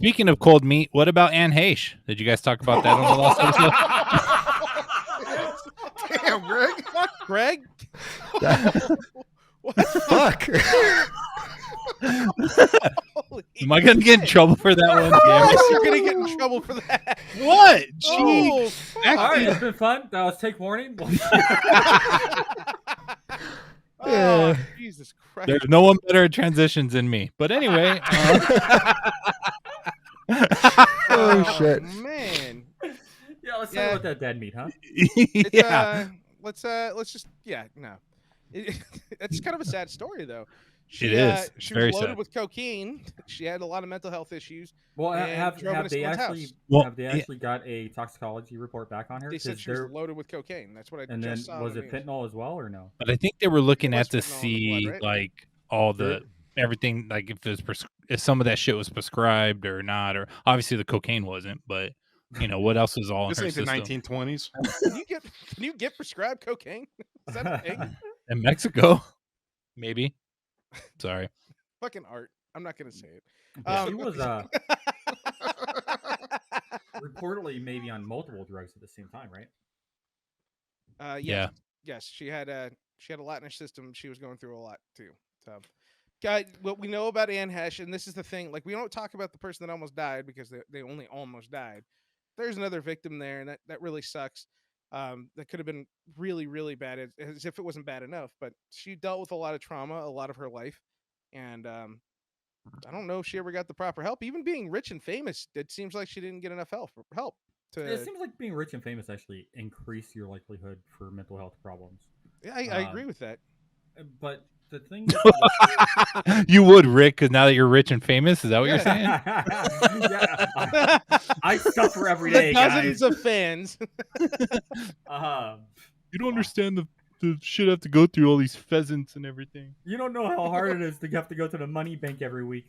speaking of cold meat, what about Anne Heche? Did you guys talk about that on the last episode? Damn, Greg. Fuck, Greg. What? Fuck. Am I gonna get in trouble for that one? Damn it. Yes, you're gonna get in trouble for that. What? Oh, Jeez. All right, it's been fun. Let's take warning. Oh, Jesus Christ. There's no one better at transitions than me. But anyway, Oh shit. Man. Yeah, let's Yeah. talk about that dead meat, huh? It's, yeah, let's just no. It's kind of a sad story though. She, It is. It's She very was loaded sad. with cocaine. She had a lot of mental health issues. Well, And have drove into they someone's actually house. Well, have they yeah. actually got a toxicology report back on her? They said 'Cause she was they're- loaded with cocaine. That's what I and then just saw. was on the it news. fentanyl as well or no? but I think they were looking There at to was fentanyl in the see blood, right? like all the everything, like if there's if some of that shit was prescribed or not, or obviously the cocaine wasn't, but you know what else was all in This her ain't the system 1920s. Can you get prescribed cocaine? Is that a thing? in Mexico, maybe. Sorry. Fucking art. I'm not gonna say it. But she was reportedly maybe on multiple drugs at the same time, right? Yeah. Yes, she had a lot in her system. She was going through a lot too. So, what we know about Anne Heche, and this is the thing, like we don't talk about the person that almost died because they only almost died. There's another victim there, and that really sucks. That could have been really, really bad, as if it wasn't bad enough. But she dealt with a lot of trauma a lot of her life, and I don't know if she ever got the proper help. Even being rich and famous, it seems like she didn't get enough help. It seems like being rich and famous actually increase your likelihood for mental health problems. Yeah, I agree with that. But the thing is, You would, Rick, because now that you're rich and famous, is that what you're saying? yeah, I suffer every The day, dozens guys. of fans. You don't understand the shit I have to go through, all these pheasants and everything. You don't know how hard it is to have to go to the money bank every week.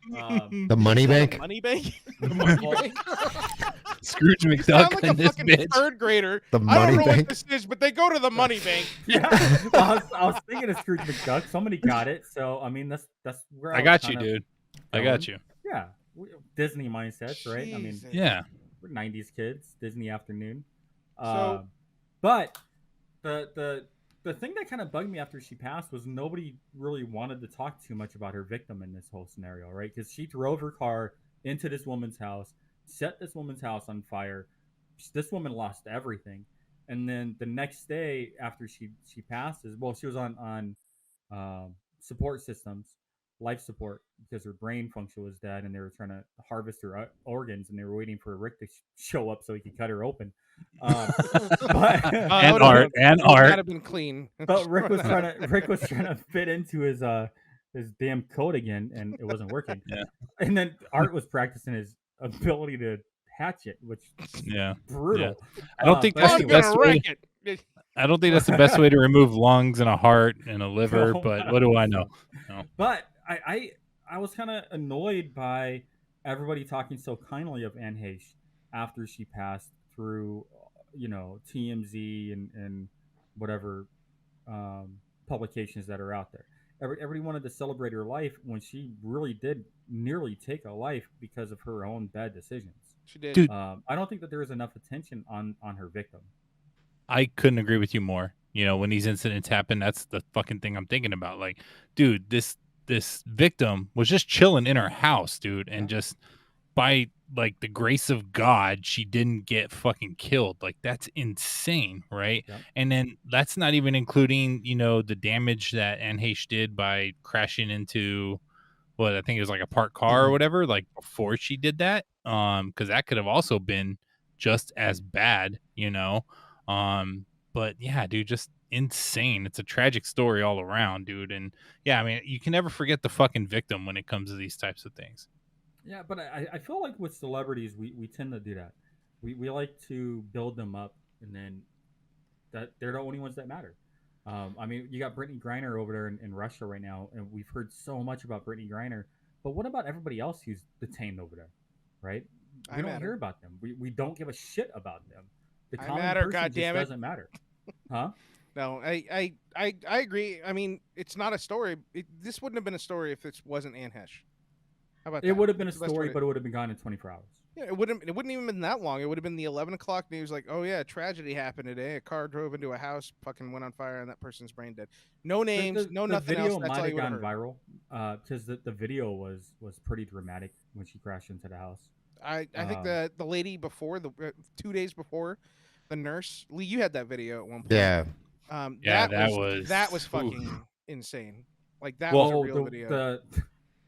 The money bank. Money bank. Well, Scrooge You sound McDuck like in a this fucking bitch. third grader. The I don't money know bank. what this is, but they go to the money bank. yeah, I was thinking of Scrooge McDuck. Somebody got it, so I mean that's where I was got you, kinda dude. I got you. Yeah, Disney mindsets, right? I mean, Jesus. Yeah. we're '90s kids, Disney afternoon. So- But the thing that kind of bugged me after she passed was nobody really wanted to talk too much about her victim in this whole scenario, right? Because she drove her car into this woman's house, set this woman's house on fire. This woman lost everything, and then the next day after she passes, well, she was on support systems, life support, because her brain function was dead, and they were trying to harvest her organs, and they were waiting for Rick to show up so he could cut her open. But And art, and art. Gotta been clean. but Rick was trying to fit into his damn code again, and it wasn't working. Yeah. And then Art was practicing his ability to hatch it, which Yeah. brutal. I don't think but that's I'm the anyway, best gonna way. wreck it. I don't think that's the best way to remove lungs and a heart and a liver, No, but I what do don't I think know? so. No. But I was kind of annoyed by everybody talking so kindly of Anne Heche after she passed through, TMZ and whatever publications that are out there. Everybody wanted to celebrate her life when she really did nearly take a life because of her own bad decisions. She did. Dude. I don't think that there is enough attention on her victim. I couldn't agree with you more. When these incidents happen, that's the fucking thing I'm thinking about. Like, dude, this victim was just chilling in her house, dude, and just by like the grace of God, she didn't get fucking killed. Like, that's insane, right? Yep. And then that's not even including, the damage that Anne Heche did by crashing into what I think it was like a parked car or whatever, like before she did that. Because that could have also been just as bad, But yeah, dude, just insane. It's a tragic story all around, dude. And yeah, I mean, you can never forget the fucking victim when it comes to these types of things. Yeah, but I feel like with celebrities, we tend to do that. We like to build them up, and then that they're the only ones that matter. I mean, you got Brittany Griner over there in Russia right now, and we've heard so much about Brittany Griner. But what about everybody else who's detained over there, right? We don't hear about them. We don't give a shit about them. The I common matter, person just goddammit. doesn't matter. Huh? No, I agree. I mean, it's not a story. This wouldn't have been a story if this wasn't Anne Heche. How about It that? would have been a That's the best story, way to- but it would have been gone in 24 hours. Yeah, it wouldn't even been that long. It would have been the 11 o'clock news, like, oh yeah, tragedy happened today. A car drove into a house, fucking went on fire, and that person's brain dead. No names, no The nothing video else. That's might all have you would have gone heard. viral because the video was pretty dramatic when she crashed into the house. I think the lady before 2 days before, the nurse Lee, you had that video at one point. Yeah. Yeah, that that was oof. fucking insane. Like that Well, was a real video.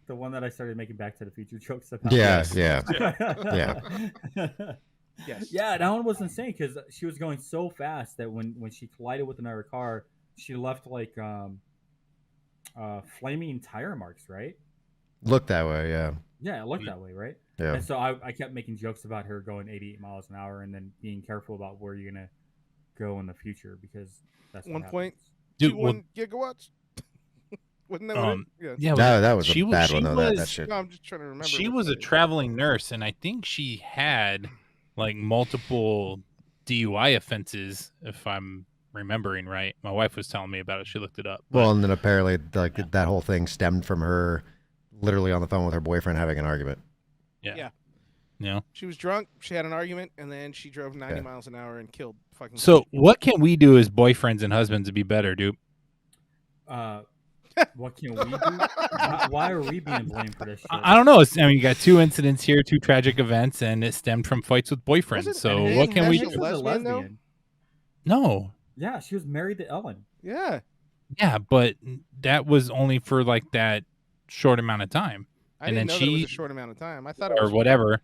The one that I started making Back to the Future jokes about. Yeah. Yes. Yeah. Yes. Yeah, that one was insane because she was going so fast that when she collided with another car, she left like flaming tire marks, right? Looked that way. Yeah. Yeah, it looked that way, right? Yeah. And so I kept making jokes about her going 88 miles an hour and then being careful about where you're gonna go in the future because that's what 1.21 Dude, well, gigawatts. Wasn't that what it? Yeah. yeah, No, that was she a was- bad she one though. That was- shit. No, I'm just trying to remember. she what was the- a traveling nurse, and I think she had like multiple DUI offenses, if I'm remembering right. My wife was telling me about it. She looked it up. but- Well, and then apparently, like that whole thing stemmed from her literally on the phone with her boyfriend having an argument. Yeah. Yeah. She was drunk. She had an argument, and then she drove 90 Yeah. miles an hour and killed fucking. So, what can we do as boyfriends and husbands to be better, dude? What can we do? Why are we being blamed for this shit? I don't know. I mean, you got two incidents here, two tragic events, and it stemmed from fights with boyfriends. Wasn't So, Anne what can we Heche do? She was a lesbian, though? lesbian. No. Yeah, she was married to Ellen. Yeah, Yeah, but that was only for like that short amount of time. I And didn't then know that it was a she- short amount of time. I thought it or was whatever.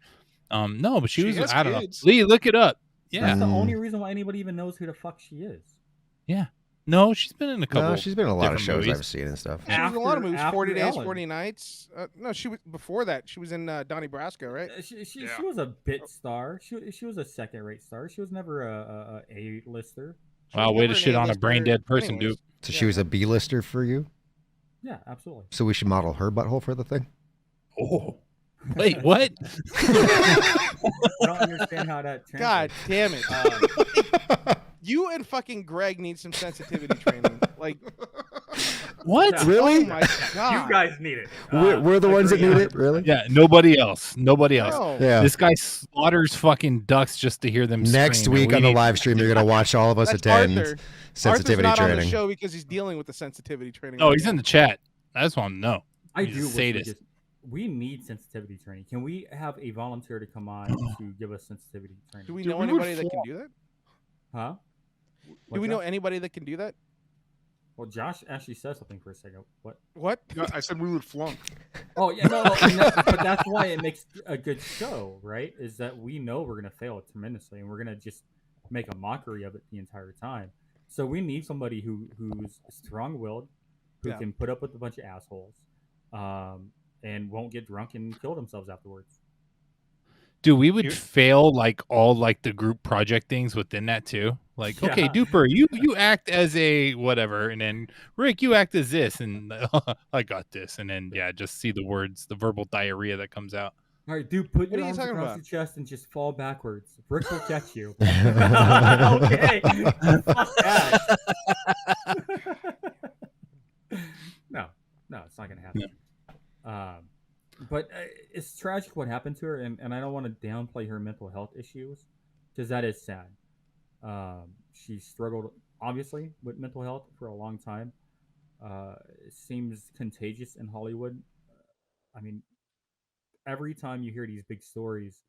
No, but she She was. has I don't kids. know. Lee, look it up. Yeah. That's the Mm. only reason why anybody even knows who the fuck she is. No, she's been in a couple. No, she's been in a lot of different shows movies. I've seen and stuff. She was in a lot of After- movies. after 40 Days, Ellen. 40 Nights. No, she was before that. She was in Donnie Brasco, right? She Yeah. was a bit star. She was a second-rate star. She was never a A-lister. She Wow, was way to never an shit on a A-lister brain dead person, anyways. dude. So Yeah. she was a B-lister for you. Yeah, absolutely. So we should model her butthole for the thing. Oh, wait, what? I don't understand how that. God translates. damn it! You and fucking Greg need some sensitivity training. Like, What? Yeah. Really? oh my god, You guys need it. We're the ones that agree need on it, really. Yeah, nobody else. Nobody else. No. Yeah. This guy slaughters fucking ducks just to hear them. Next scream, and week we on the need- live stream, you're gonna watch all of us That's attend Arthur. sensitivity Arthur's not on the training. show because he's dealing with the sensitivity training. Oh, right he's now. in the chat. I just want to know. I He's a do. wish sadist. we need sensitivity training. Can we have a volunteer to come on to give us sensitivity training? Do we Dude, know we would anybody that can flop. do that? Huh? Do What's we know that? anybody that can do that? Well, Josh actually said something for a second. What? What? No, I said we would flunk. Oh yeah, no, and but that's why it makes a good show, right? Is that we know we're gonna fail it tremendously, and we're gonna just make a mockery of it the entire time. So we need somebody who's strong-willed, who Yeah. can put up with a bunch of assholes, and won't get drunk and kill themselves afterwards. Dude, we would You- fail like all like the group project things within that too. Like, Yeah. okay, Duper, you act as a whatever, and then Rick, you act as this, and I got this, and then yeah, just see the words, the verbal diarrhea that comes out. All right, dude, put What are your you arms talking across about? your chest and just fall backwards. Rick will catch you. Okay. Fuck that. No, it's not gonna happen. But it's tragic what happened to her, and I don't want to downplay her mental health issues because that is sad. She struggled obviously with mental health for a long time. It seems contagious in Hollywood. I mean, every time you hear these big stories,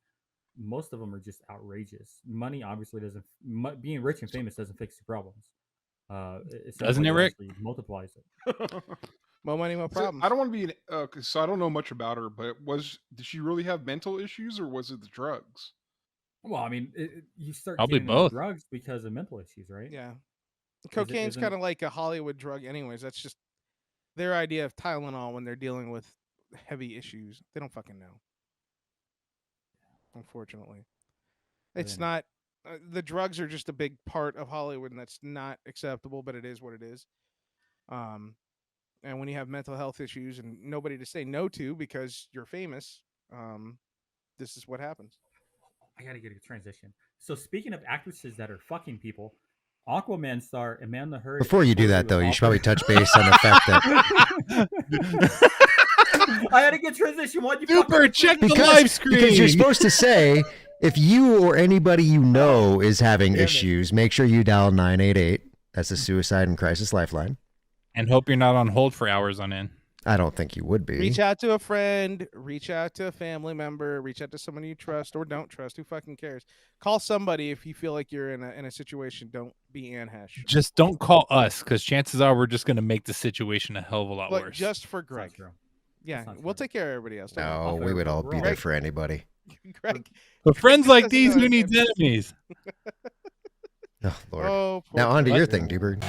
most of them are just outrageous. Money obviously doesn't. Being rich and famous doesn't fix your problems. It sounds Doesn't like it, Rick? actually multiplies it. More money, more So, problems. I don't want to be, so I don't know much about her, but did she really have mental issues or was it the drugs? Well, I mean, you start Probably getting into both. drugs because of mental issues, right? Yeah. Cocaine's isn't- kind of like a Hollywood drug, anyways. That's just their idea of Tylenol when they're dealing with heavy issues. They don't fucking know. Unfortunately, it's Yeah. not. The drugs are just a big part of Hollywood, and that's not acceptable. But it is what it is. And when you have mental health issues and nobody to say no to because you're famous, this is what happens. I gotta get a transition. So speaking of actresses that are fucking people, Aquaman star Amanda Heard. Before you do that, though, you should probably touch base on the fact that I had a good transition. Why'd you fuck Super, up the check the transition? live screen. Because you're supposed to say, if you or anybody you know is having Damn it. issues, make sure you dial 988. That's the Suicide and Crisis Lifeline. And hope you're not on hold for hours on end. I don't think you would be. Reach out to a friend, reach out to a family member, reach out to someone you trust or don't trust. Who fucking cares? Call somebody if you feel like you're in a situation. Don't be Anne Heche. Just don't call us, because chances are we're just going to make the situation a hell of a lot But worse. just for That's not Greg. true. Yeah, That's not we'll true. take care of everybody else. Don't No, Off we air, would all we're be all there right. for anybody. worry. Greg. But friends like doesn't these, know who needs anything. enemies? Oh, Lord. Oh, poor Now on to Greg. your thing, D-Bird.